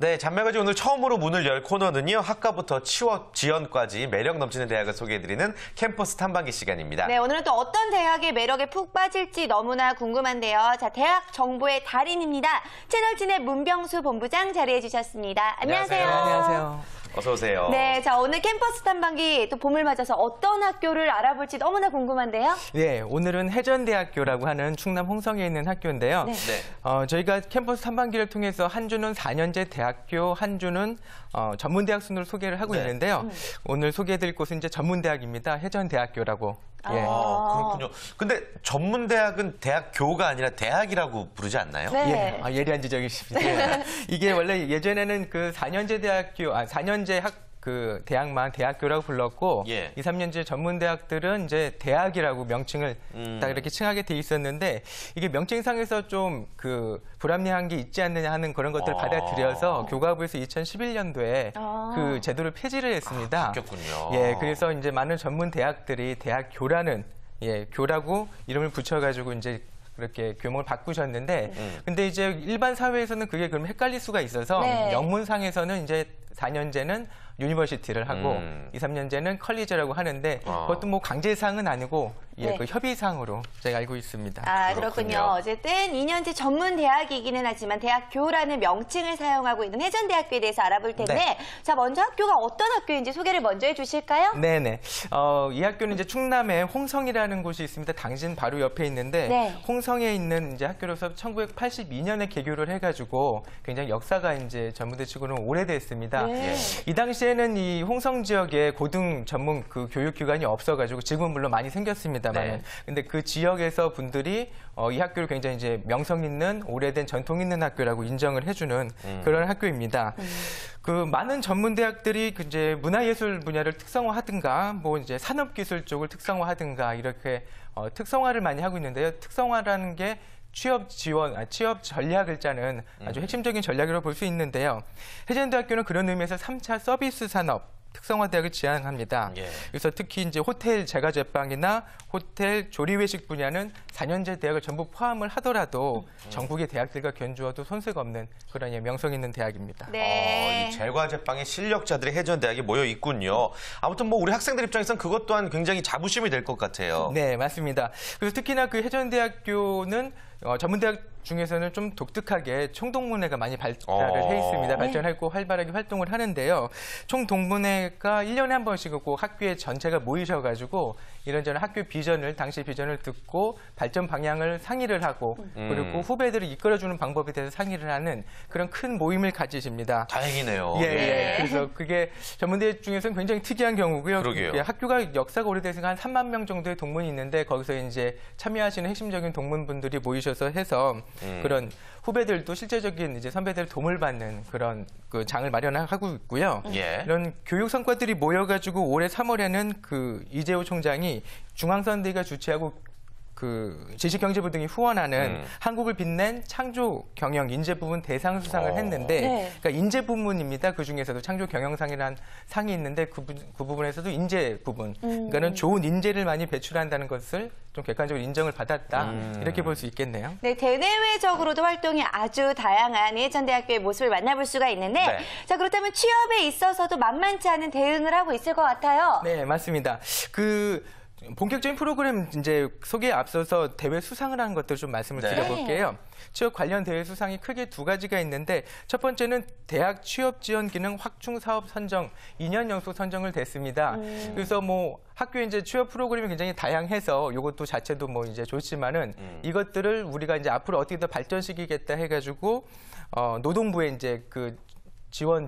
네, 잔매가지 오늘 처음으로 문을 열 코너는요. 학과부터 취업 지원까지 매력 넘치는 대학을 소개해드리는 캠퍼스 탐방기 시간입니다. 네, 오늘은 또 어떤 대학의 매력에 푹 빠질지 너무나 궁금한데요. 자, 대학 정보의 달인입니다. 채널진의 문병수 본부장 자리해 주셨습니다. 안녕하세요. 안녕하세요. 어서 오세요. 네, 자, 오늘 캠퍼스 탐방기 또 봄을 맞아서 어떤 학교를 알아볼지 너무나 궁금한데요. 네, 오늘은 해전대학교라고 하는 충남 홍성에 있는 학교인데요. 네. 저희가 캠퍼스 탐방기를 통해서 한 주는 4년제 대학교, 한 주는 전문대학 순으로 소개를 하고 있는데요. 오늘 소개해드릴 곳은 이제 전문대학입니다. 해전대학교라고. 예. 그렇군요. 근데 전문대학은 대학교가 아니라 대학이라고 부르지 않나요? 네. 예, 예리한 지적이십니다. 이게 원래 예전에는 그 4년제 대학교, 4년제 대학만 대학교라고 불렀고, 2, 3년제 전문대학들은 이제 대학이라고 명칭을 딱 이렇게 칭하게 돼 있었는데, 이게 명칭상에서 좀 불합리한 게 있지 않느냐 하는 그런 것들을 받아들여서 교과부에서 2011년도에 그 제도를 폐지를 했습니다. 바뀌었군요. 예, 그래서 이제 많은 전문대학들이 대학교라는, 교라고 이름을 붙여가지고 이제 그렇게 교목을 바꾸셨는데, 근데 이제 일반 사회에서는 그게 그럼 헷갈릴 수가 있어서 영문상에서는 이제 4년제는 유니버시티를 하고 2, 3년제는 컬리지라고 하는데 그것도 뭐 강제상은 아니고 그 협의상으로 제가 알고 있습니다. 아, 그렇군요. 어쨌든 2년제 전문 대학이기는 하지만 대학교라는 명칭을 사용하고 있는 해전대학교에 대해서 알아볼 텐데 자, 먼저 학교가 어떤 학교인지 소개를 먼저 해주실까요? 네네. 이 학교는 이제 충남에 홍성이라는 곳이 있습니다. 당진 바로 옆에 있는데 홍성에 있는 이제 학교로서 1982년에 개교를 해가지고 굉장히 역사가 이제 전문대치고는 오래됐습니다. 이 당시에는 이 홍성 지역에 고등 전문 교육기관이 없어가지고 지금은 물론 많이 생겼습니다만, 근데 그 지역에서 분들이 이 학교를 굉장히 이제 명성 있는 오래된 전통 있는 학교라고 인정을 해주는 그런 학교입니다. 많은 전문 대학들이 이제 문화예술 분야를 특성화하든가, 뭐 이제 산업기술 쪽을 특성화하든가 이렇게 특성화를 많이 하고 있는데요. 특성화라는 게 취업 전략을 짜는 아주 핵심적인 전략이라고 볼 수 있는데요. 해전대학교는 그런 의미에서 3차 서비스 산업 특성화대학을 지향합니다. 그래서 특히 이제 호텔 제과제빵이나 호텔 조리외식 분야는 4년제 대학을 전부 포함을 하더라도 전국의 대학들과 견주어도 손색 없는 그런 명성 있는 대학입니다. 이 제과제빵의 실력자들이 해전대학에 모여 있군요. 아무튼 뭐 우리 학생들 입장에서는 그것 또한 굉장히 자부심이 될 것 같아요. 네, 맞습니다. 그래서 특히나 그 해전대학교는 전문대학 중에서는 좀 독특하게 총동문회가 많이 발달을 해 있습니다. 발전하고 활발하게 활동을 하는데요. 총동문회가 1년에 한 번씩 꼭 학교의 전체가 모이셔가지고 이런저런 학교 비전을, 당시 비전을 듣고 발전 방향을 상의를 하고 그리고 후배들을 이끌어주는 방법에 대해서 상의를 하는 그런 큰 모임을 가지십니다. 다행이네요. 그래서 그게 전문대 중에서는 굉장히 특이한 경우고요. 그러게요. 학교가 역사가 오래돼서 한 3만 명 정도의 동문이 있는데 거기서 이제 참여하시는 핵심적인 동문분들이 모이셔서 해서 그런 후배들도 실제적인 이제 선배들 도움을 받는 그런 장을 마련하고 있고요. 이런 교육 성과들이 모여가지고 올해 3월에는 이재호 총장이 중앙선대위가 주최하고 지식경제부 등이 후원하는 한국을 빛낸 창조 경영 인재 부문 대상 수상을 했는데, 그러니까 인재 부문입니다. 그 중에서도 창조 경영상이라는 상이 있는데 그 부분에서도 인재 부분, 그러니까는 좋은 인재를 많이 배출한다는 것을 좀 객관적으로 인정을 받았다 이렇게 볼 수 있겠네요. 네, 대내외적으로도 활동이 아주 다양한 해전대학교의 모습을 만나볼 수가 있는데, 자, 그렇다면 취업에 있어서도 만만치 않은 대응을 하고 있을 것 같아요. 네, 맞습니다. 본격적인 프로그램 이제 소개에 앞서서 대회 수상을 하는 것들 좀 말씀을 드려볼게요. 취업 관련 대회 수상이 크게 두 가지가 있는데 첫 번째는 대학 취업 지원 기능 확충 사업 선정 2년 연속 선정을 됐습니다. 그래서 뭐 학교에 이제 취업 프로그램이 굉장히 다양해서 이것도 자체도 뭐 이제 좋지만은 이것들을 우리가 이제 앞으로 어떻게 더 발전시키겠다 해가지고 노동부에 이제 지원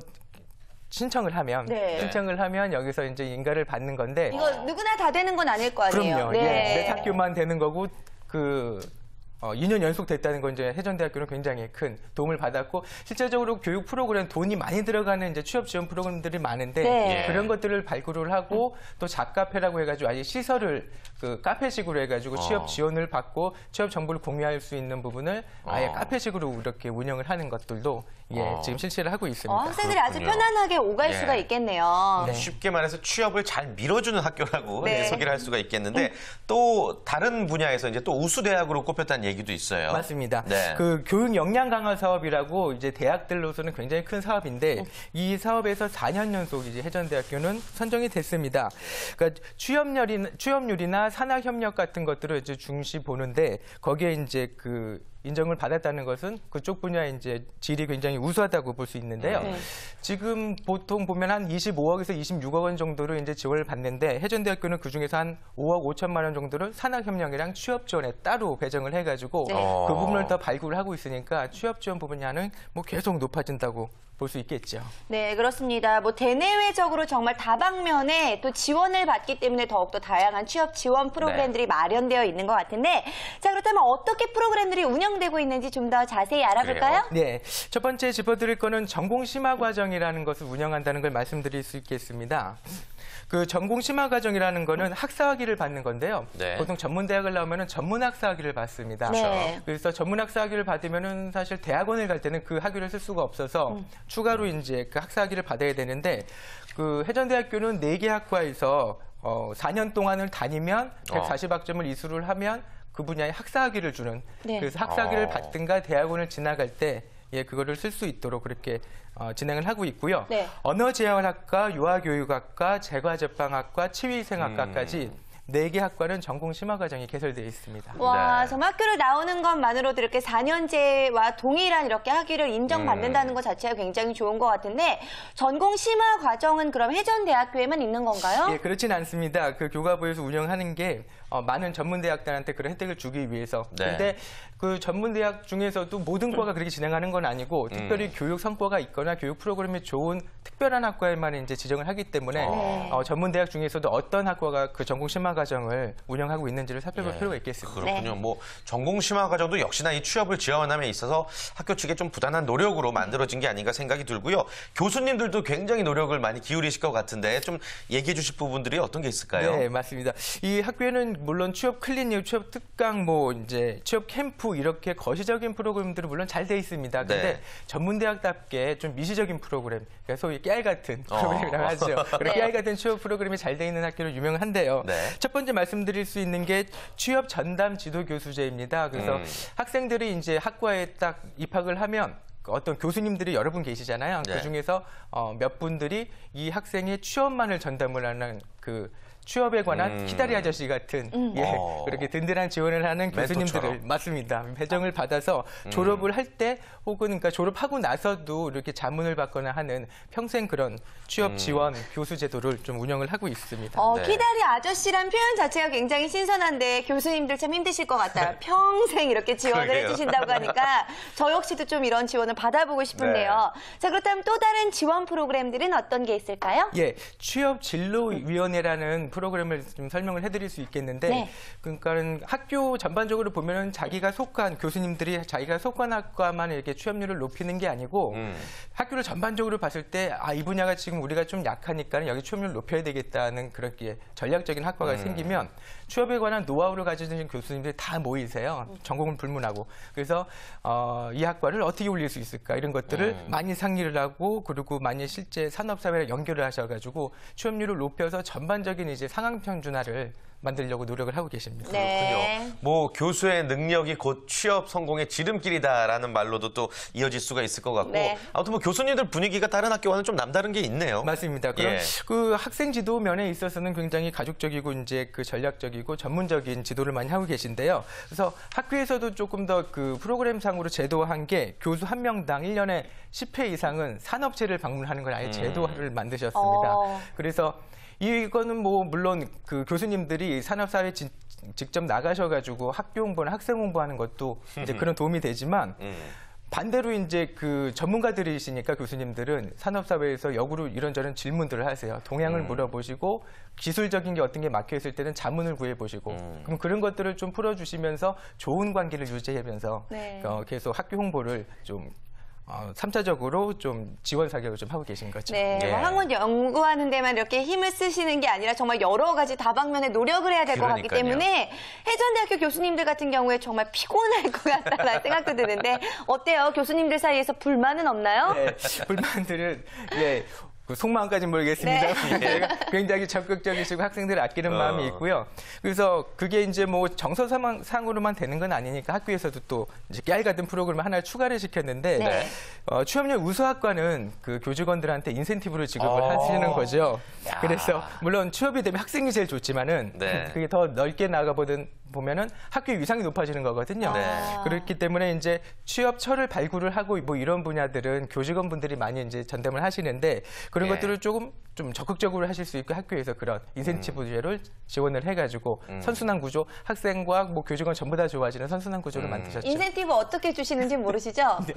신청을 하면 여기서 이제 인가를 받는 건데 이거 누구나 다 되는 건 아닐 거 아니에요. 그럼요. 몇 학교만 되는 거고 2년 연속 됐다는 건 이제 해전대학교는 굉장히 큰 도움을 받았고 실제적으로 교육 프로그램 돈이 많이 들어가는 이제 취업 지원 프로그램들이 많은데 그런 것들을 발굴을 하고 또 잡카페라고 해가지고 아예 시설을 카페식으로 해가지고 취업 지원을 받고 취업 정보를 공유할 수 있는 부분을 아예 카페식으로 이렇게 운영을 하는 것들도 지금 실시를 하고 있습니다. 학생들이 아주 편안하게 오갈 수가 있겠네요. 쉽게 말해서 취업을 잘 밀어주는 학교라고 소개를 할 수가 있겠는데 또 다른 분야에서 이제 또 우수 대학으로 꼽혔다는 얘기도 있어요. 맞습니다. 네. 그 교육 역량 강화 사업이라고 이제 대학들로서는 굉장히 큰 사업인데 이 사업에서 4년 연속 이제 해전대학교는 선정이 됐습니다. 그러니까 취업률이나 산학 협력 같은 것들을 이제 중시 보는데 거기에 이제 그 인정을 받았다는 것은 그쪽 분야의 이제 질이 굉장히 우수하다고 볼 수 있는데요. 지금 보통 보면 한 25억에서 26억 원 정도를 이제 지원을 받는데 해전대학교는 그 중에서 한 5억 5천만 원 정도를 산학협력이랑 취업 지원에 따로 배정을 해가지고 그 부분을 더 발굴을 하고 있으니까 취업 지원 부분야는 뭐 계속 높아진다고 볼 수 있겠죠. 네, 그렇습니다. 뭐 대내외적으로 정말 다방면에 또 지원을 받기 때문에 더욱더 다양한 취업 지원 프로그램들이 마련되어 있는 것 같은데, 자, 그렇다면 어떻게 프로그램들이 운영되고 있는지 좀 더 자세히 알아볼까요? 네, 첫 번째 짚어드릴 거는 전공 심화 과정이라는 것을 운영한다는 걸 말씀드릴 수 있겠습니다. 그 전공 심화 과정이라는 거는 학사학위를 받는 건데요. 네. 보통 전문대학을 나오면은 전문학사학위를 받습니다. 네. 그래서 전문학사학위를 받으면은 사실 대학원을 갈 때는 그 학위를 쓸 수가 없어서 추가로 이제 그 학사학위를 받아야 되는데 그 해전대학교는 4개 학과에서 4년 동안을 다니면 140학점을 이수를 하면 그 분야의 학사학위를 주는 그래서 학사학위를 받든가 대학원을 지나갈 때 그거를 쓸 수 있도록 그렇게 진행을 하고 있고요. 언어재활학과, 유아교육학과, 재과제빵학과, 치위생학과까지 4개 학과는 전공 심화 과정이 개설되어 있습니다. 와, 정말 학교를 나오는 것만으로도 이렇게 4년제와 동일한 이렇게 학위를 인정받는다는 것 자체가 굉장히 좋은 것 같은데, 전공 심화 과정은 그럼 해전대학교에만 있는 건가요? 예, 그렇진 않습니다. 그 교과부에서 운영하는 게 많은 전문대학들한테 그런 혜택을 주기 위해서. 그런데 그 전문대학 중에서도 모든 과가 그렇게 진행하는 건 아니고 특별히 교육 성과가 있거나 교육 프로그램이 좋은 특별한 학과에만 이제 지정을 하기 때문에 전문대학 중에서도 어떤 학과가 그 전공 심화 과정을 운영하고 있는지를 살펴볼 필요가 있겠습니다. 그렇군요. 뭐 전공 심화 과정도 역시나 이 취업을 지원함에 있어서 학교 측에 좀 부단한 노력으로 만들어진 게 아닌가 생각이 들고요. 교수님들도 굉장히 노력을 많이 기울이실 것 같은데 좀 얘기해 주실 부분들이 어떤 게 있을까요? 네, 맞습니다. 이 학교에는 물론 취업 클리닉, 취업 특강, 뭐 이제 취업 캠프 이렇게 거시적인 프로그램들은 물론 잘 돼 있습니다. 근데 전문대학답게 좀 미시적인 프로그램, 그러니까 소위 깨알 같은 프로그램이라고 하죠. 그런 깨알 같은 취업 프로그램이 잘 돼 있는 학교로 유명한데요. 첫 번째 말씀드릴 수 있는 게 취업 전담 지도 교수제입니다. 그래서 학생들이 이제 학과에 딱 입학을 하면 어떤 교수님들이 여러 분 계시잖아요. 그 중에서 몇 분들이 이 학생의 취업만을 전담을 하는 그 취업에 관한 키다리 아저씨 같은 그렇게 든든한 지원을 하는 교수님들을 맞습니다. 배정을 받아서 졸업을 할 때 혹은 그러니까 졸업하고 나서도 이렇게 자문을 받거나 하는 평생 그런 취업 지원 교수 제도를 좀 운영을 하고 있습니다. 키다리 아저씨란 표현 자체가 굉장히 신선한데 교수님들 참 힘드실 것 같아요. 평생 이렇게 지원을 해주신다고 하니까 저 역시도 좀 이런 지원을 받아보고 싶은데요. 자, 그렇다면 또 다른 지원 프로그램들은 어떤 게 있을까요? 예, 취업진로위원회라는 프로그램을 좀 설명을 해드릴 수 있겠는데, 그러니까는 학교 전반적으로 보면은 자기가 속한 교수님들이 자기가 속한 학과만 이렇게 취업률을 높이는 게 아니고 학교를 전반적으로 봤을 때 이 분야가 지금 우리가 좀 약하니까 여기 취업률을 높여야 되겠다는 그렇게 전략적인 학과가 생기면 취업에 관한 노하우를 가지신 교수님들이 다 모이세요. 전공을 불문하고. 그래서 이 학과를 어떻게 올릴 수 있을까 이런 것들을 많이 상의를 하고 그리고 많이 실제 산업사회랑 연결을 하셔가지고 취업률을 높여서 전반적인 이제 상황 평준화를 만들려고 노력을 하고 계십니다. 그렇군요. 뭐 교수의 능력이 곧 취업 성공의 지름길이다라는 말로도 또 이어질 수가 있을 것 같고 아무튼 뭐 교수님들 분위기가 다른 학교와는 좀 남다른 게 있네요. 맞습니다. 그럼 그 학생 지도 면에 있어서는 굉장히 가족적이고 이제 그 전략적이고 전문적인 지도를 많이 하고 계신데요. 그래서 학교에서도 조금 더 그 프로그램상으로 제도화한 게 교수 한 명당 1년에 10회 이상은 산업체를 방문하는 걸 아예 제도화를 만드셨습니다. 그래서 이거는 뭐 물론 그 교수님들이 산업사회에 직접 나가셔가지고 학교 홍보나 학생 홍보하는 것도 이제 그런 도움이 되지만 반대로 이제 그 전문가들이시니까 교수님들은 산업사회에서 역으로 이런저런 질문들을 하세요. 동향을 물어보시고 기술적인 게 어떤 게 막혀 있을 때는 자문을 구해보시고 그럼 그런 것들을 좀 풀어주시면서 좋은 관계를 유지하면서 계속 학교 홍보를 좀 3차적으로 좀 지원 사격을 좀 하고 계신 거죠. 학문 연구하는 데만 이렇게 힘을 쓰시는 게 아니라 정말 여러 가지 다방면에 노력을 해야 될 것 같기 때문에 해전대학교 교수님들 같은 경우에 정말 피곤할 것 같다는 생각도 드는데 어때요? 교수님들 사이에서 불만은 없나요? 네, 불만들은 그 속마음까지는 모르겠습니다. 네. 굉장히 적극적이시고 학생들을 아끼는 마음이 있고요. 그래서 그게 이제 뭐 정서상으로만 되는 건 아니니까 학교에서도 또 이제 깨알 같은 프로그램을 하나 추가를 시켰는데 네. 취업률 우수학과는 그 교직원들한테 인센티브를 지급을 하시는 거죠. 야. 그래서 물론 취업이 되면 학생이 제일 좋지만은 네. 그게 더 넓게 보면은 학교의 위상이 높아지는 거거든요. 네. 그렇기 때문에 이제 취업처를 발굴을 하고 뭐 이런 분야들은 교직원분들이 많이 이제 전담을 하시는데 그런 예. 것들을 좀 적극적으로 하실 수 있고 학교에서 그런 인센티브제를 지원을 해가지고 선순환 구조, 학생과 뭐 교직원 전부 다 좋아지는 선순환 구조를 만드셨죠. 인센티브 어떻게 주시는지 모르시죠? 네.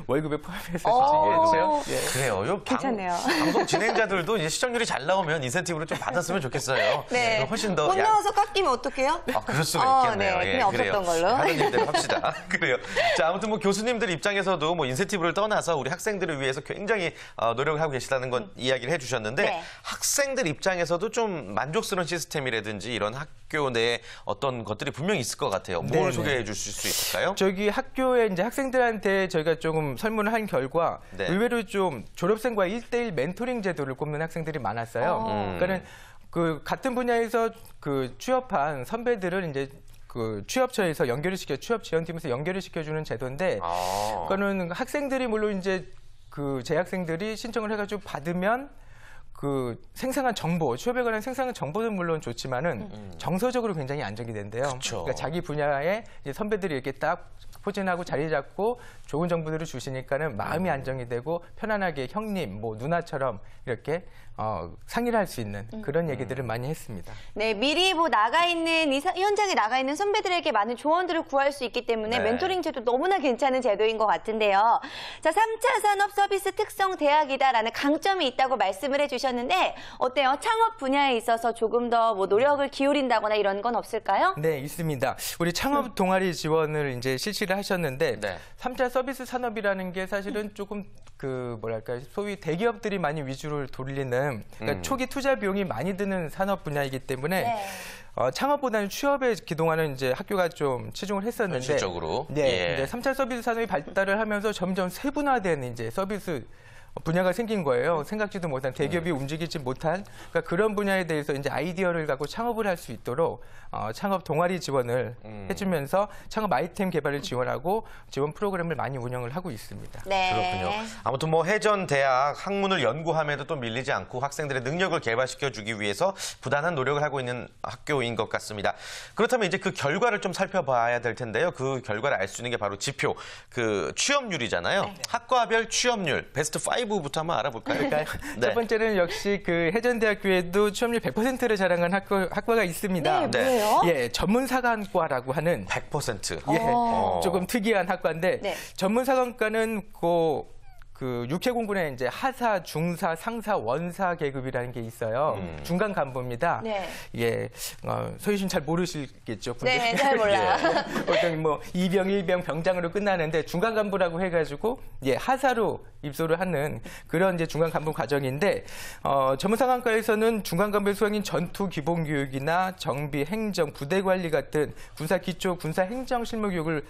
월급에 포함해서 오. 주시겠죠. 예. 그래요. 요 괜찮네요. 방송 진행자들도 이제 시청률이 잘 나오면 인센티브를 좀 받았으면 좋겠어요. 네. 훨씬 더 못 나와서 깎이면 어떡해요? 그럴 수가 있겠네요. 네. 예, 그냥 그래요. 없었던 걸로. 하던 일대로 합시다. 그래요. 자, 아무튼 뭐 교수님들 입장에서도 뭐 인센티브를 떠나서 우리 학생들을 위해서 굉장히 노력을 하고 계시다는 건 이야기를 해주셨는데 네. 학생들 입장에서도 좀 만족스러운 시스템이라든지 이런 학교 내에 어떤 것들이 분명히 있을 것 같아요. 뭘 네네. 소개해 주실 수 있을까요? 저기 학교에 이제 학생들한테 저희가 조금 설문을 한 결과 네. 의외로 좀 졸업생과 1대1 멘토링 제도를 꼽는 학생들이 많았어요. 그러니까는 그 같은 분야에서 그 취업한 선배들을 이제 그 취업처에서 연결을 취업 지원팀에서 연결을 시켜주는 제도인데, 그거는 학생들이 물론 이제 그 재학생들이 신청을 해가지고 받으면 그 생생한 정보, 취업에 관한 생생한 정보는 물론 좋지만은 정서적으로 굉장히 안정이 된대요. 그쵸. 그러니까 자기 분야에 이제 선배들이 이렇게 딱 포진하고 자리 잡고 좋은 정보들을 주시니까는 마음이 안정이 되고 편안하게 형님, 뭐 누나처럼 이렇게 상의를 할 수 있는 그런 얘기들을 많이 했습니다. 네, 미리 뭐 현장에 나가 있는 선배들에게 많은 조언들을 구할 수 있기 때문에 네. 멘토링 제도 너무나 괜찮은 제도인 것 같은데요. 자, 3차 산업 서비스 특성 대학이다라는 강점이 있다고 말씀을 해주셨는데 어때요? 창업 분야에 있어서 조금 더 뭐 노력을 기울인다거나 이런 건 없을까요? 네, 있습니다. 우리 창업 동아리 지원을 이제 실시를 하셨는데 네. 3차 서비스 산업이라는 게 사실은 조금 그 뭐랄까 소위 대기업들이 많이 위주로 돌리는 그러니까 초기 투자 비용이 많이 드는 산업 분야이기 때문에 네. 창업보다는 취업에 그동안은 이제 학교가 좀 치중을 했었는데 현실적으로. 네, 예. 이제 3차 서비스 산업이 발달을 하면서 점점 세분화된 이제 서비스 분야가 생긴 거예요. 생각지도 못한 대기업이 움직이지 못한 그러니까 그런 분야에 대해서 이제 아이디어를 갖고 창업을 할 수 있도록 창업 동아리 지원을 해주면서 창업 아이템 개발을 지원하고 지원 프로그램을 많이 운영을 하고 있습니다. 네. 그렇군요. 아무튼 뭐 해전 대학 학문을 연구함에도 또 밀리지 않고 학생들의 능력을 개발시켜주기 위해서 부단한 노력을 하고 있는 학교인 것 같습니다. 그렇다면 이제 그 결과를 좀 살펴봐야 될 텐데요. 그 결과를 알 수 있는 게 바로 지표, 그 취업률이잖아요. 네. 학과별 취업률 베스트 5부터 한번 알아볼까요? 그러니까 네. 첫 번째는 역시 그 해전대학교에도 취업률 100%를 자랑한 학과가 있습니다. 네, 뭐예요? 예, 전문사관과라고 하는 100%. 예, 조금 특이한 학과인데 네. 전문사관과는 그 육해공군의 이제 하사, 중사, 상사, 원사 계급이라는 게 있어요. 중간 간부입니다. 네. 예, 소유신 잘 모르시겠죠? 네, 잘 몰라요. 예, 보통 뭐 이병, 일병, 병장으로 끝나는데 중간 간부라고 해가지고 예 하사로 입소를 하는 그런 이제 중간 간부 과정인데 전문사관과에서는 중간 간부의 수학인 전투 기본 교육이나 정비, 행정, 부대 관리 같은 군사 기초, 군사 행정 실무 교육을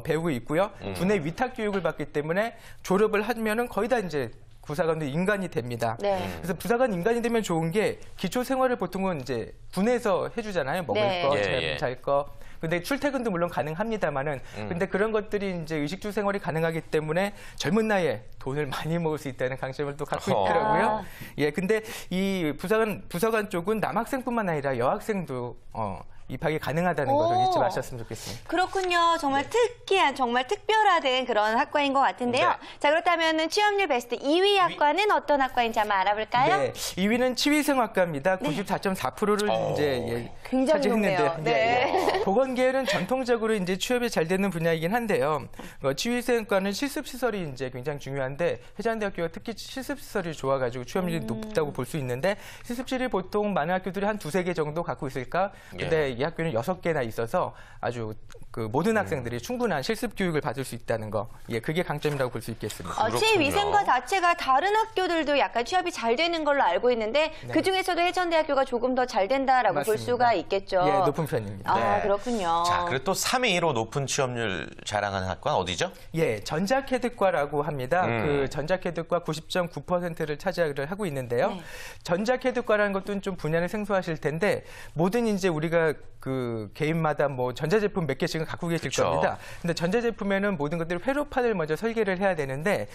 배우고 있고요. 군의 위탁 교육을 받기 때문에 졸업을 하면은 거의 다 이제 부사관도 인간이 됩니다. 네. 그래서 부사관 인간이 되면 좋은 게 기초 생활을 보통은 이제 군에서 해주잖아요. 먹을 네. 거, 예. 잘 거. 근데 출퇴근도 물론 가능합니다만은 근데 그런 것들이 이제 의식주 생활이 가능하기 때문에 젊은 나이에 돈을 많이 모을 수 있다는 강점을 또 갖고 있더라고요. 예, 근데 이 부사관 쪽은 남학생뿐만 아니라 여학생도 입학이 가능하다는 것을 잊지 마셨으면 좋겠습니다. 그렇군요. 정말 특이한, 정말 특별화된 그런 학과인 것 같은데요. 네. 자, 그렇다면 취업률 베스트 2위 학과는 어떤 학과인지 한번 알아볼까요? 네, 2위는 치위생학과입니다. 94.4%를 이제 굉장히 차지했는데 높네요. 네. 보건계열은 전통적으로 이제 취업이 잘 되는 분야이긴 한데요. 치위생과는 실습 시설이 이제 굉장히 중요한데 해전대학교가 특히 실습 시설이 좋아가지고 취업률이 높다고 볼 수 있는데 실습실이 보통 많은 학교들이 한 2-3개 정도 갖고 있을까? 근데 이 학교는 6개나 있어서 아주 그 모든 학생들이 충분한 실습 교육을 받을 수 있다는 거, 예, 그게 강점이라고 볼 수 있겠습니다. 그렇군요. 치위생과 자체가 다른 학교들도 약간 취업이 잘 되는 걸로 알고 있는데 그 중에서도 해전대학교가 조금 더 잘 된다라고 볼 맞습니다. 수가 있겠죠. 예, 높은 편입니다. 아, 네. 그렇군요. 자, 그리고 또 3위로 높은 취업률 자랑하는 학과는 어디죠? 예, 전자캐드과라고 합니다. 그 전자캐드과 90.9%를 차지를 하고 있는데요. 네. 전자캐드과라는 것도 좀 분야는 생소하실 텐데 모든 이제 우리가 그 개인마다 뭐 전자제품 몇 개씩은 갖고 계실 그쵸. 겁니다. 근데 전자제품에는 모든 것들 회로판을 먼저 설계를 해야 되는데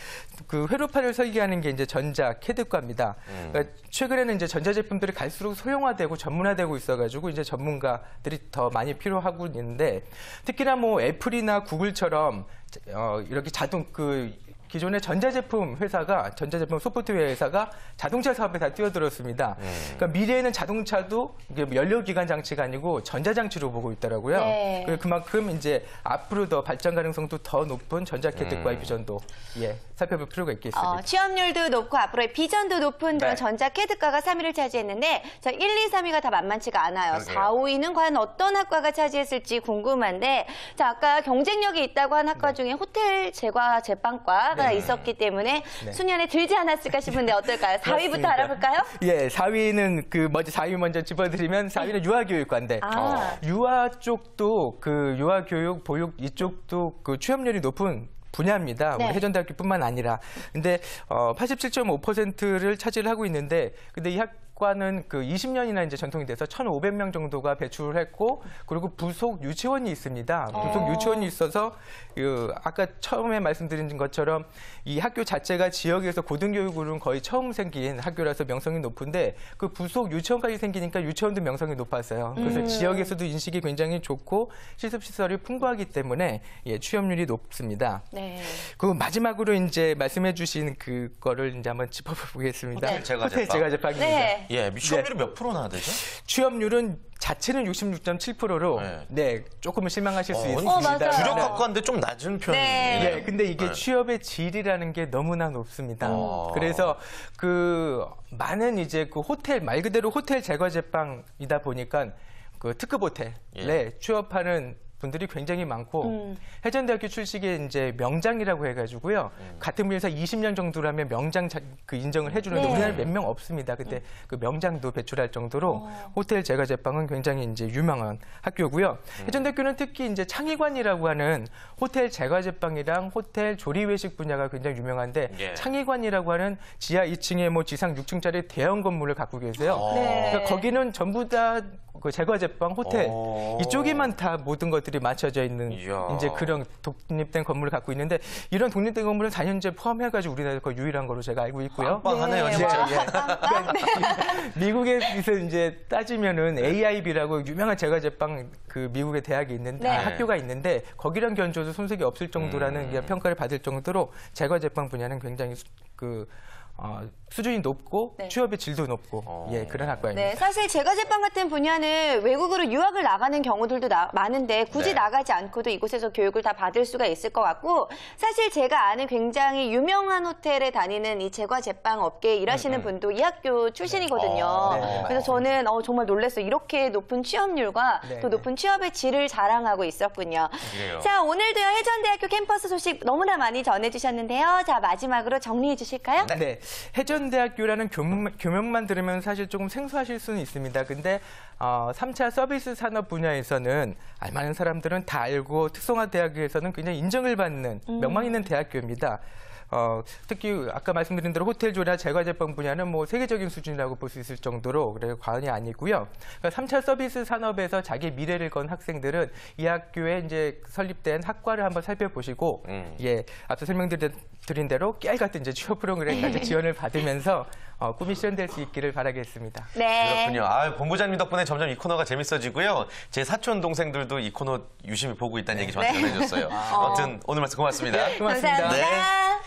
그 회로판을 설계하는 게 이제 전자캐드과입니다. 그러니까 최근에는 이제 전자제품들이 갈수록 소형화되고 전문화되고 있어가지고 이제 전문가들이 더 많이 필요하고 있는데 특히나 뭐 애플이나 구글처럼 이렇게 기존의 전자제품 소프트웨어 회사가 자동차 사업에 다 뛰어들었습니다. 그러니까 미래에는 자동차도 이게 연료기관 장치가 아니고 전자장치로 보고 있더라고요. 네. 그만큼 이제 앞으로 더 발전 가능성도 더 높은 전자캐드과의 비전도 살펴볼 필요가 있겠습니다. 취업률도 높고 앞으로의 비전도 높은 그런 네. 전자캐드과가 3위를 차지했는데 자 1, 2, 3위가 다 만만치가 않아요. 그러게요. 4, 5위는 과연 어떤 학과가 차지했을지 궁금한데 자 아까 경쟁력이 있다고 한 학과 중에 호텔 제과 제빵과가 있었기 때문에 수년에 들지 않았을까 싶은데 어떨까요? 4위부터 그렇습니다. 알아볼까요? 예, 4위는 4위 먼저 짚어드리면 4위는 유아교육과인데 유아 쪽도 유아교육, 보육 이쪽도 취업률이 높은 분야입니다. 네. 우리 해전대학교뿐만 아니라. 근데 87.5%를 차지를 하고 있는데 근데 이 학과는 20년이나 이제 전통이 돼서 1,500명 정도가 배출을 했고 그리고 부속 유치원이 있습니다. 부속 유치원이 있어서 아까 처음에 말씀드린 것처럼 이 학교 자체가 지역에서 고등교육으로는 거의 처음 생긴 학교라서 명성이 높은데 그 부속 유치원까지 생기니까 유치원도 명성이 높았어요. 그래서 지역에서도 인식이 굉장히 좋고 실습시설이 풍부하기 때문에 취업률이 높습니다. 네. 그 마지막으로 이제 말씀해 주신 그거를 이제 한번 짚어보겠습니다. 호텔 제과제빵. 호텔 제과제빵입니다. 네. 예, 취업률이 몇 프로나 되죠? 취업률은 자체는 66.7%로 조금은 실망하실 수 있습니다. 맞아요. 주력 학과인데 좀 낮은 편이에요. 네. 근데 이게 취업의 질이라는 게 너무나 높습니다. 그래서 많은 이제 호텔 말 그대로 호텔 제과제빵이다 보니까 특급 호텔에 취업하는 분들이 굉장히 많고 해전대학교 출신의 이제 명장이라고 해가지고요. 같은 분야에서 20년 정도라면 명장 인정을 해주는데 우리나라에 몇 명 없습니다. 근데 그 명장도 배출할 정도로 호텔 제과제빵은 굉장히 이제 유명한 학교고요. 해전대학교는 특히 이제 창의관이라고 하는 호텔 제과제빵이랑 호텔 조리외식 분야가 굉장히 유명한데 창의관이라고 하는 지하 2층에 뭐 지상 6층짜리 대형 건물을 갖고 계세요. 그러니까 거기는 전부 다 제과제빵 호텔 이쪽에만 다 모든 것들이 맞춰져 있는 이제 그런 독립된 건물을 갖고 있는데 이런 독립된 건물은 4년제 포함해가지고 우리나라에서 거의 유일한 거로 제가 알고 있고요. 빵빵하네요, 진짜. 미국에서 이제 따지면은 AIB라고 유명한 제과제빵 미국의 대학이 있는데 학교가 있는데 거기랑 견주어도 손색이 없을 정도라는 평가를 받을 정도로 제과제빵 분야는 굉장히 수준이 높고 취업의 질도 높고 그런 학과입니다. 네, 사실 제과제빵 같은 분야는 외국으로 유학을 나가는 경우들도 많은데 굳이 나가지 않고도 이곳에서 교육을 다 받을 수가 있을 것 같고 사실 제가 아는 굉장히 유명한 호텔에 다니는 이 제과제빵 업계에 일하시는 분도 이 학교 출신이거든요. 그래서 저는 정말 놀랐어요. 이렇게 높은 취업률과 또 높은 취업의 질을 자랑하고 있었군요. 그래요. 자, 오늘도요 해전대학교 캠퍼스 소식 너무나 많이 전해주셨는데요. 자, 마지막으로 정리해 주실까요? 네. 해전대학교라는 교명만 들으면 사실 조금 생소하실 수는 있습니다. 근데 3차 서비스 산업 분야에서는 많은 사람들은 다 알고 특성화대학교에서는 굉장히 인정을 받는 명망 있는 대학교입니다. 특히 아까 말씀드린 대로 호텔 조리나 제과제빵 분야는 뭐 세계적인 수준이라고 볼 수 있을 정도로 과언이 아니고요. 그러니까 3차 서비스 산업에서 자기 미래를 건 학생들은 이 학교에 이제 설립된 학과를 한번 살펴보시고 앞서 설명드린 대로 깨알 같은 이제 취업 프로그램까지 지원을 받으면서 꿈이 실현될 수 있기를 바라겠습니다. 네. 그렇군요. 본부장님 덕분에 점점 이 코너가 재밌어지고요. 제 사촌 동생들도 이 코너 유심히 보고 있다는 얘기 저한테 전해줬어요. 아무튼 오늘 말씀 고맙습니다. 고맙습니다. 감사합니다.